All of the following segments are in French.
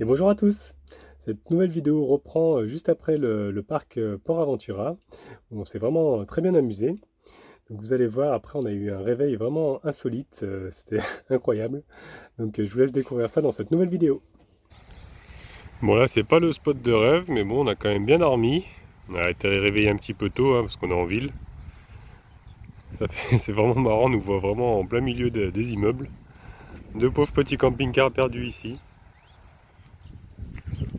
Et bonjour à tous! Cette nouvelle vidéo reprend juste après le parc Port Aventura, où on s'est vraiment très bien amusé. Donc vous allez voir, après on a eu un réveil vraiment insolite, c'était incroyable. Donc je vous laisse découvrir ça dans cette nouvelle vidéo. Bon là c'est pas le spot de rêve, mais bon on a quand même bien dormi. On a été réveillé un petit peu tôt hein, parce qu'on est en ville. C'est vraiment marrant, on nous voit vraiment en plein milieu des immeubles. Deux pauvres petits camping-cars perdus ici.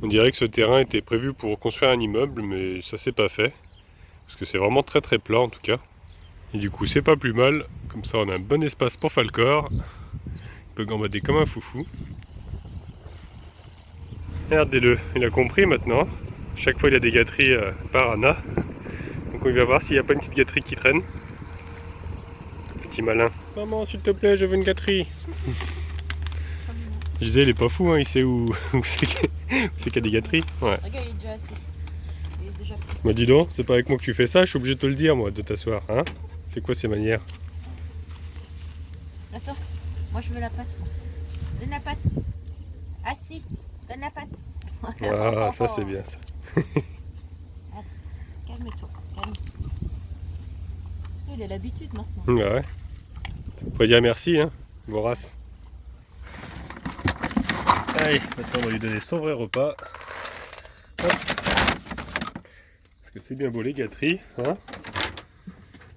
On dirait que ce terrain était prévu pour construire un immeuble, mais ça s'est pas fait. Parce que c'est vraiment très très plat en tout cas. Et du coup c'est pas plus mal. Comme ça on a un bon espace pour Falcor. Il peut gambader comme un foufou. Regardez-le, il a compris maintenant. Chaque fois il a des gâteries par Anna. Donc on va voir s'il n'y a pas une petite gâterie qui traîne. Petit malin. Maman s'il te plaît je veux une gâterie. Je disais il est pas fou hein, il sait où c'est qu'il y a des gâteries. Ouais. Regarde, il est déjà assis. Il est déjà pris. Moi dis donc, c'est pas avec moi que tu fais ça, je suis obligé de te le dire moi, de t'asseoir. Hein, c'est quoi ces manières? Attends, moi je veux la pâte. Donne la pâte. Assis, donne la pâte. Ah, ça c'est bien ça. Calme-toi, calme. Il a l'habitude maintenant. Ouais. On pourrait dire merci, hein, vorace. Allez, maintenant on va lui donner son vrai repas. Hop. Parce que c'est bien beau les gâteries, hein.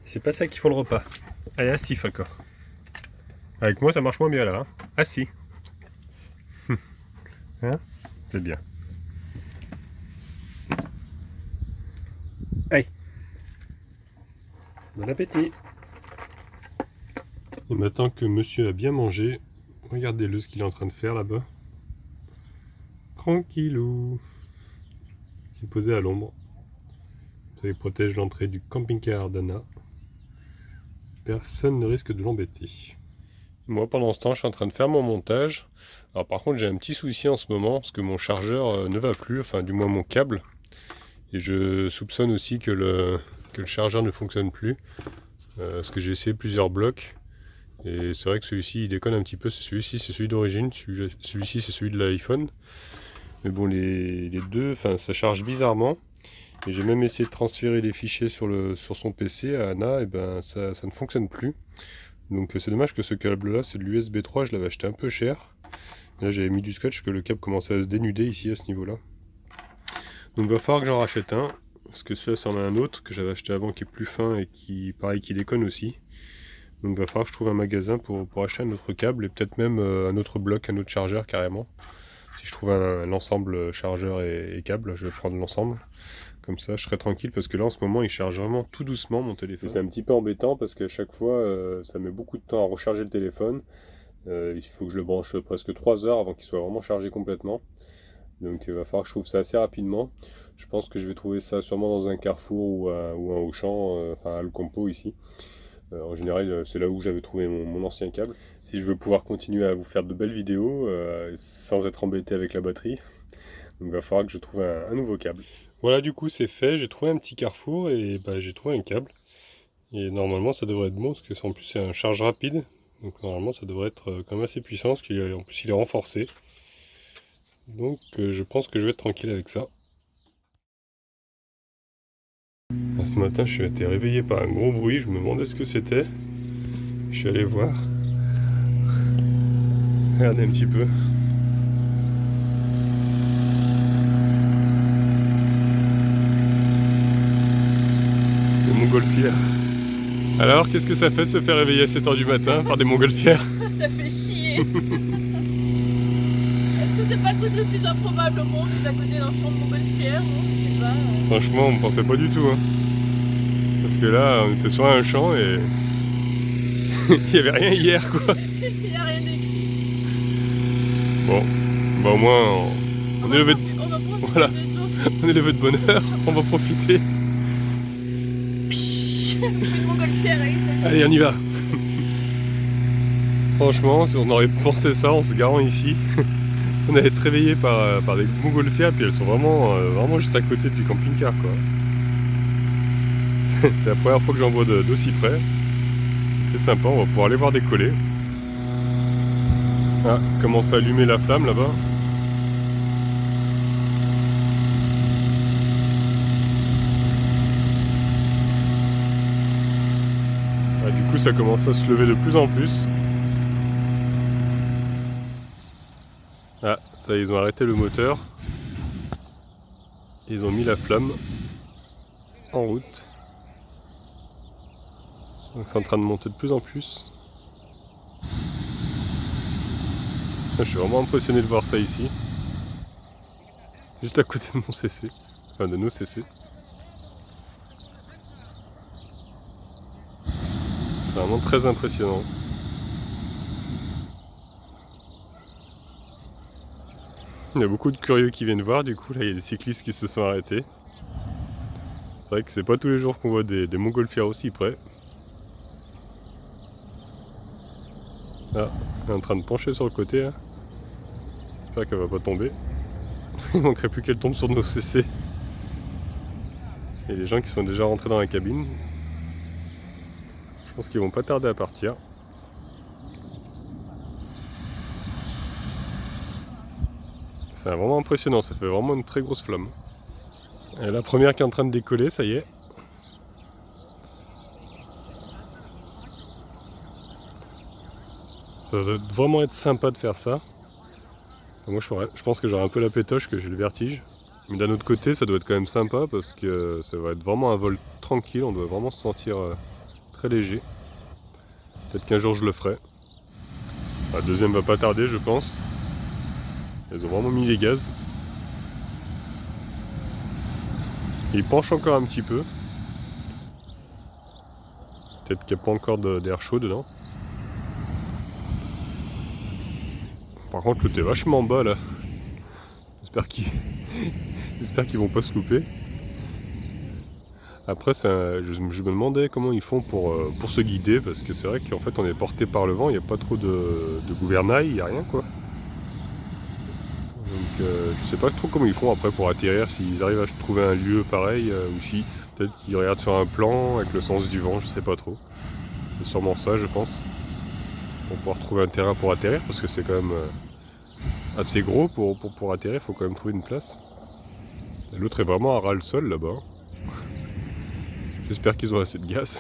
C'est pas ça qui font le repas. Allez, assis, Falcor. Avec moi ça marche moins bien là, hein. Assis. Hein, c'est bien. Allez. Bon appétit. Et maintenant que monsieur a bien mangé, regardez-le ce qu'il est en train de faire là-bas. Tranquillou. Il est posé à l'ombre. Ça lui protège l'entrée du camping-car d'Anna. Personne ne risque de l'embêter. Moi pendant ce temps je suis en train de faire mon montage. Alors par contre j'ai un petit souci en ce moment parce que mon chargeur ne va plus, enfin du moins mon câble. Et je soupçonne aussi que le chargeur ne fonctionne plus. Parce que j'ai essayé plusieurs blocs. Et c'est vrai que celui-ci il déconne un petit peu, c'est celui-ci, c'est celui d'origine, celui-ci c'est celui de l'iPhone. Mais bon les deux, enfin ça charge bizarrement. Et j'ai même essayé de transférer des fichiers sur son PC à Anna, et ben ça ne fonctionne plus. Donc c'est dommage que ce câble là c'est de l'USB 3, je l'avais acheté un peu cher. Et là j'avais mis du scotch que le câble commençait à se dénuder ici à ce niveau là. Donc il va falloir que j'en rachète un. Parce que celui-là c'en a un autre que j'avais acheté avant qui est plus fin et qui pareil qui déconne aussi. Donc il va falloir que je trouve un magasin pour acheter un autre câble et peut-être même un autre bloc, un autre chargeur carrément. Si je trouve l'ensemble chargeur et câble, je vais prendre l'ensemble. Comme ça je serai tranquille parce que là en ce moment il charge vraiment tout doucement mon téléphone. C'est un petit peu embêtant parce qu'à chaque fois ça met beaucoup de temps à recharger le téléphone. Il faut que je le branche presque 3 heures avant qu'il soit vraiment chargé complètement. Donc il va falloir que je trouve ça assez rapidement. Je pense que je vais trouver ça sûrement dans un Carrefour ou un Auchan, enfin à Le Compo ici. En général, c'est là où j'avais trouvé mon ancien câble. Si je veux pouvoir continuer à vous faire de belles vidéos sans être embêté avec la batterie, donc il va falloir que je trouve un nouveau câble. Voilà, du coup c'est fait, j'ai trouvé un petit Carrefour et bah, j'ai trouvé un câble. Et normalement ça devrait être bon parce que en plus c'est un charge rapide. Donc normalement ça devrait être quand même assez puissant parce qu'en plus il est renforcé. Donc je pense que je vais être tranquille avec ça. Ce matin, je suis été réveillé par un gros bruit, je me demandais ce que c'était. Je suis allé voir. Regardez un petit peu. Des montgolfières. Alors, qu'est-ce que ça fait de se faire réveiller à 7h du matin par des montgolfières? Ça fait chier. Est-ce que c'est pas le truc le plus improbable au monde d'être à côté d'un champ de montgolfière? Je sais pas. Franchement, on ne pensait pas du tout. Hein. Parce que là, on était sur un champ et il n'y avait rien hier, quoi. Il n'y a rien écrit. Bon, bah au moins, on est levé de... On va profiter Voilà. des autres. On est levé de bonne heure, on va profiter. Une montgolfière, allez, salut. Allez, on y va. Franchement, si on aurait pensé ça en se garant ici, on allait être réveillé par des montgolfières, puis elles sont vraiment juste à côté du camping-car, quoi. C'est la première fois que j'en vois d'aussi près. C'est sympa, on va pouvoir les voir décoller. Ah, commence à allumer la flamme là-bas. ça commence à se lever de plus en plus. Ah, ça, ils ont arrêté le moteur. Ils ont mis la flamme en route. Donc c'est en train de monter de plus en plus. Je suis vraiment impressionné de voir ça ici. Juste à côté de mon CC. Enfin de nos CC. C'est vraiment très impressionnant. Il y a beaucoup de curieux qui viennent voir, du coup là il y a des cyclistes qui se sont arrêtés. C'est vrai que c'est pas tous les jours qu'on voit des montgolfières aussi près. Ah, elle est en train de pencher sur le côté là. J'espère qu'elle va pas tomber. Il manquerait plus qu'elle tombe sur nos CC. Il y a des gens qui sont déjà rentrés dans la cabine. Je pense qu'ils vont pas tarder à partir. C'est vraiment impressionnant, ça fait vraiment une très grosse flamme. Et la première qui est en train de décoller, ça y est. Ça doit vraiment être sympa de faire ça. Moi je pense que j'aurai un peu la pétoche, que j'ai le vertige. Mais d'un autre côté, ça doit être quand même sympa parce que ça va être vraiment un vol tranquille, on doit vraiment se sentir très léger. Peut-être qu'un jour je le ferai. La deuxième va pas tarder, je pense. Ils ont vraiment mis les gaz. Il penche encore un petit peu. Peut-être qu'il n'y a pas encore d'air chaud dedans. Par contre, l'autre est vachement bas là. J'espère qu'ils vont pas se louper. Après, je me demandais comment ils font pour se guider, parce que c'est vrai qu'en fait on est porté par le vent, il n'y a pas trop de gouvernail, il n'y a rien quoi. Donc je sais pas trop comment ils font après pour atterrir, s'ils arrivent à trouver un lieu pareil, ou si peut-être qu'ils regardent sur un plan avec le sens du vent, je sais pas trop. C'est sûrement ça je pense. Pour pouvoir trouver un terrain pour atterrir, parce que c'est quand même assez gros pour atterrir, il faut quand même trouver une place. L'autre est vraiment à ras le sol là-bas. J'espère qu'ils ont assez de gaz.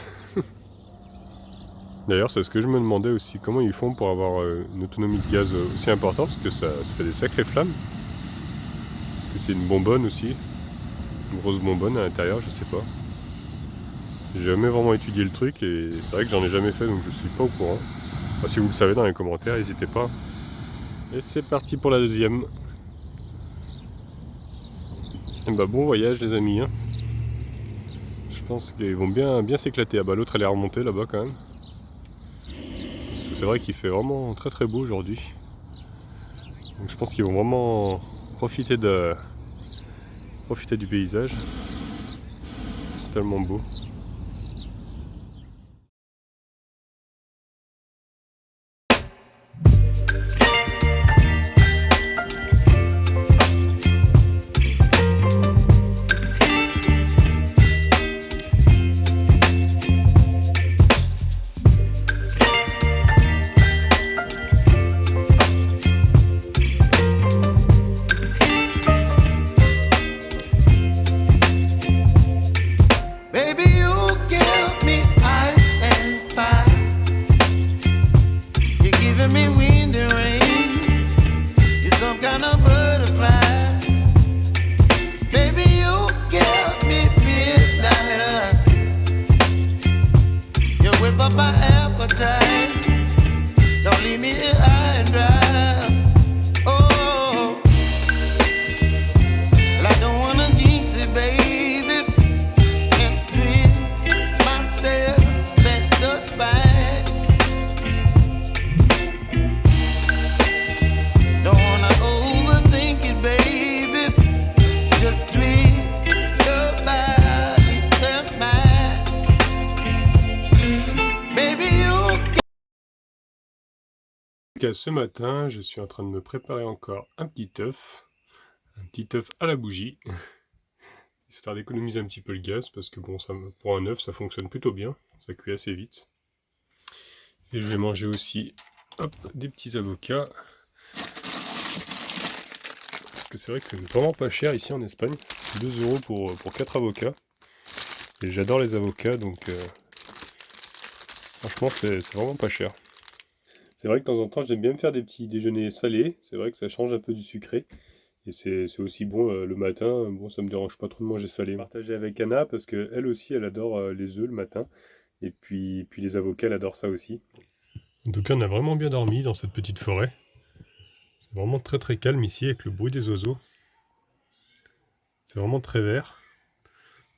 D'ailleurs, c'est ce que je me demandais aussi, comment ils font pour avoir une autonomie de gaz aussi importante, parce que ça fait des sacrées flammes. Est-ce que c'est une bonbonne aussi? Une grosse bonbonne à l'intérieur, je sais pas. J'ai jamais vraiment étudié le truc et c'est vrai que j'en ai jamais fait, donc je suis pas au courant. Enfin, si vous le savez dans les commentaires, n'hésitez pas. Et c'est parti pour la deuxième. Et bah bon voyage les amis. Hein. Je pense qu'ils vont bien s'éclater. Ah bah l'autre elle est remontée là-bas quand même. C'est vrai qu'il fait vraiment très très beau aujourd'hui. Donc je pense qu'ils vont vraiment profiter du paysage. C'est tellement beau. Ce matin, je suis en train de me préparer encore un petit œuf à la bougie, histoire d'économiser un petit peu le gaz, parce que bon, pour un œuf, ça fonctionne plutôt bien, ça cuit assez vite. Et je vais manger aussi, des petits avocats, parce que c'est vrai que c'est vraiment pas cher ici en Espagne, 2 € pour 4 avocats. Et j'adore les avocats, donc Franchement, c'est vraiment pas cher. C'est vrai que de temps en temps, j'aime bien me faire des petits déjeuners salés. C'est vrai que ça change un peu du sucré. Et c'est aussi bon le matin. Bon, ça me dérange pas trop de manger salé. Partager avec Anna parce que elle aussi, elle adore les œufs le matin. Et puis les avocats, elle adore ça aussi. En tout cas, on a vraiment bien dormi dans cette petite forêt. C'est vraiment très très calme ici avec le bruit des oiseaux. C'est vraiment très vert.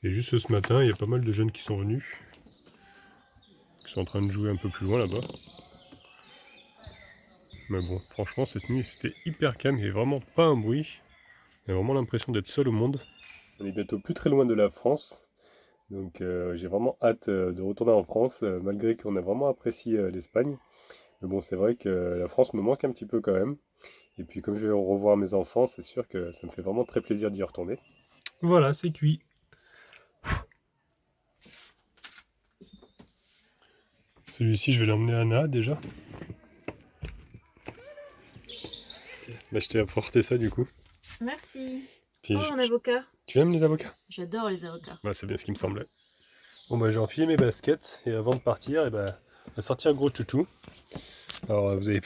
Et juste ce matin, il y a pas mal de jeunes qui sont venus. Qui sont en train de jouer un peu plus loin là-bas. Mais bon, franchement, cette nuit, c'était hyper calme. Il n'y avait vraiment pas un bruit. J'ai vraiment l'impression d'être seul au monde. On est bientôt plus très loin de la France. Donc j'ai vraiment hâte de retourner en France, malgré qu'on a vraiment apprécié l'Espagne. Mais bon, c'est vrai que la France me manque un petit peu quand même. Et puis comme je vais revoir mes enfants, c'est sûr que ça me fait vraiment très plaisir d'y retourner. Voilà, c'est cuit. Celui-ci, je vais l'emmener à Anna déjà. Bah, je t'ai apporté ça du coup. Merci. Puis, Oh, un avocat. Tu aimes les avocats? J'adore les avocats. Bah, c'est bien ce qui me semblait. Bon bah j'ai enfilé mes baskets et avant de partir, on va sortir Gros Toutou. Alors je sais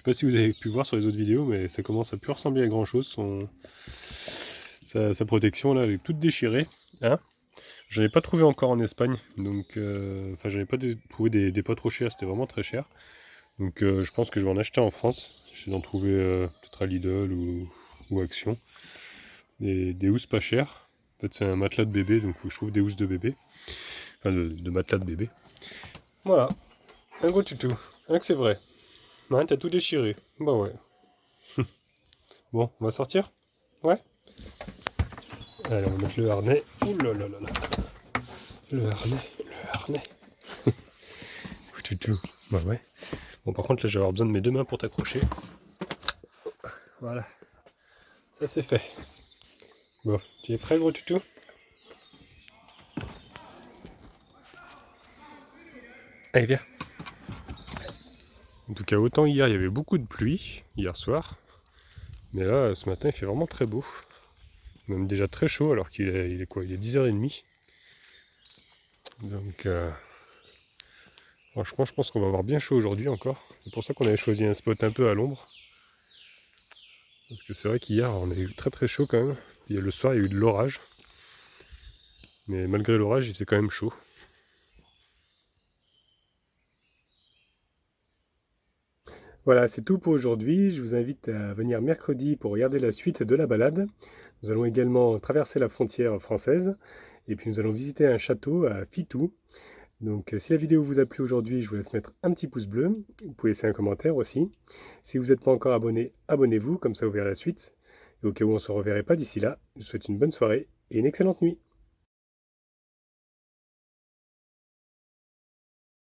pas si vous avez pu voir sur les autres vidéos, mais ça commence à plus ressembler à grand chose. Sa protection là, elle est toute déchirée. Hein, j'en ai pas trouvé encore en Espagne, donc enfin j'en ai pas trouvé des pas trop chers, c'était vraiment très cher. Donc je pense que je vais en acheter en France. J'essaie d'en trouver peut-être à Lidl ou Action. Des housses pas chères. En fait c'est un matelas de bébé, donc faut que je trouve des housses de bébé. Enfin de matelas de bébé. Voilà, un gros toutou. Hein que c'est vrai. Ouais, t'as tout déchiré. Bah ouais. Bon, on va sortir? Ouais? Allez, on va mettre le harnais. Ouh là là là là. Le harnais. Toutou. Bah ouais. Bon, par contre, là, je vais avoir besoin de mes deux mains pour t'accrocher. Voilà. Ça, c'est fait. Bon, tu es prêt, gros toutou? Allez, viens. En tout cas, autant hier, il y avait beaucoup de pluie, hier soir. Mais là, ce matin, il fait vraiment très beau. Même déjà très chaud, alors qu'il est, il est quoi? Il est 10h30. Donc, franchement, je pense qu'on va avoir bien chaud aujourd'hui encore. C'est pour ça qu'on avait choisi un spot un peu à l'ombre. Parce que c'est vrai qu'hier, on a eu très très chaud quand même. Et le soir, il y a eu de l'orage. Mais malgré l'orage, il faisait quand même chaud. Voilà, c'est tout pour aujourd'hui. Je vous invite à venir mercredi pour regarder la suite de la balade. Nous allons également traverser la frontière française. Et puis nous allons visiter un château à Fitou. Donc si la vidéo vous a plu aujourd'hui, je vous laisse mettre un petit pouce bleu. Vous pouvez laisser un commentaire aussi. Si vous n'êtes pas encore abonné, abonnez-vous, comme ça vous verrez la suite. Et au cas où on ne se reverrait pas d'ici là, je vous souhaite une bonne soirée et une excellente nuit.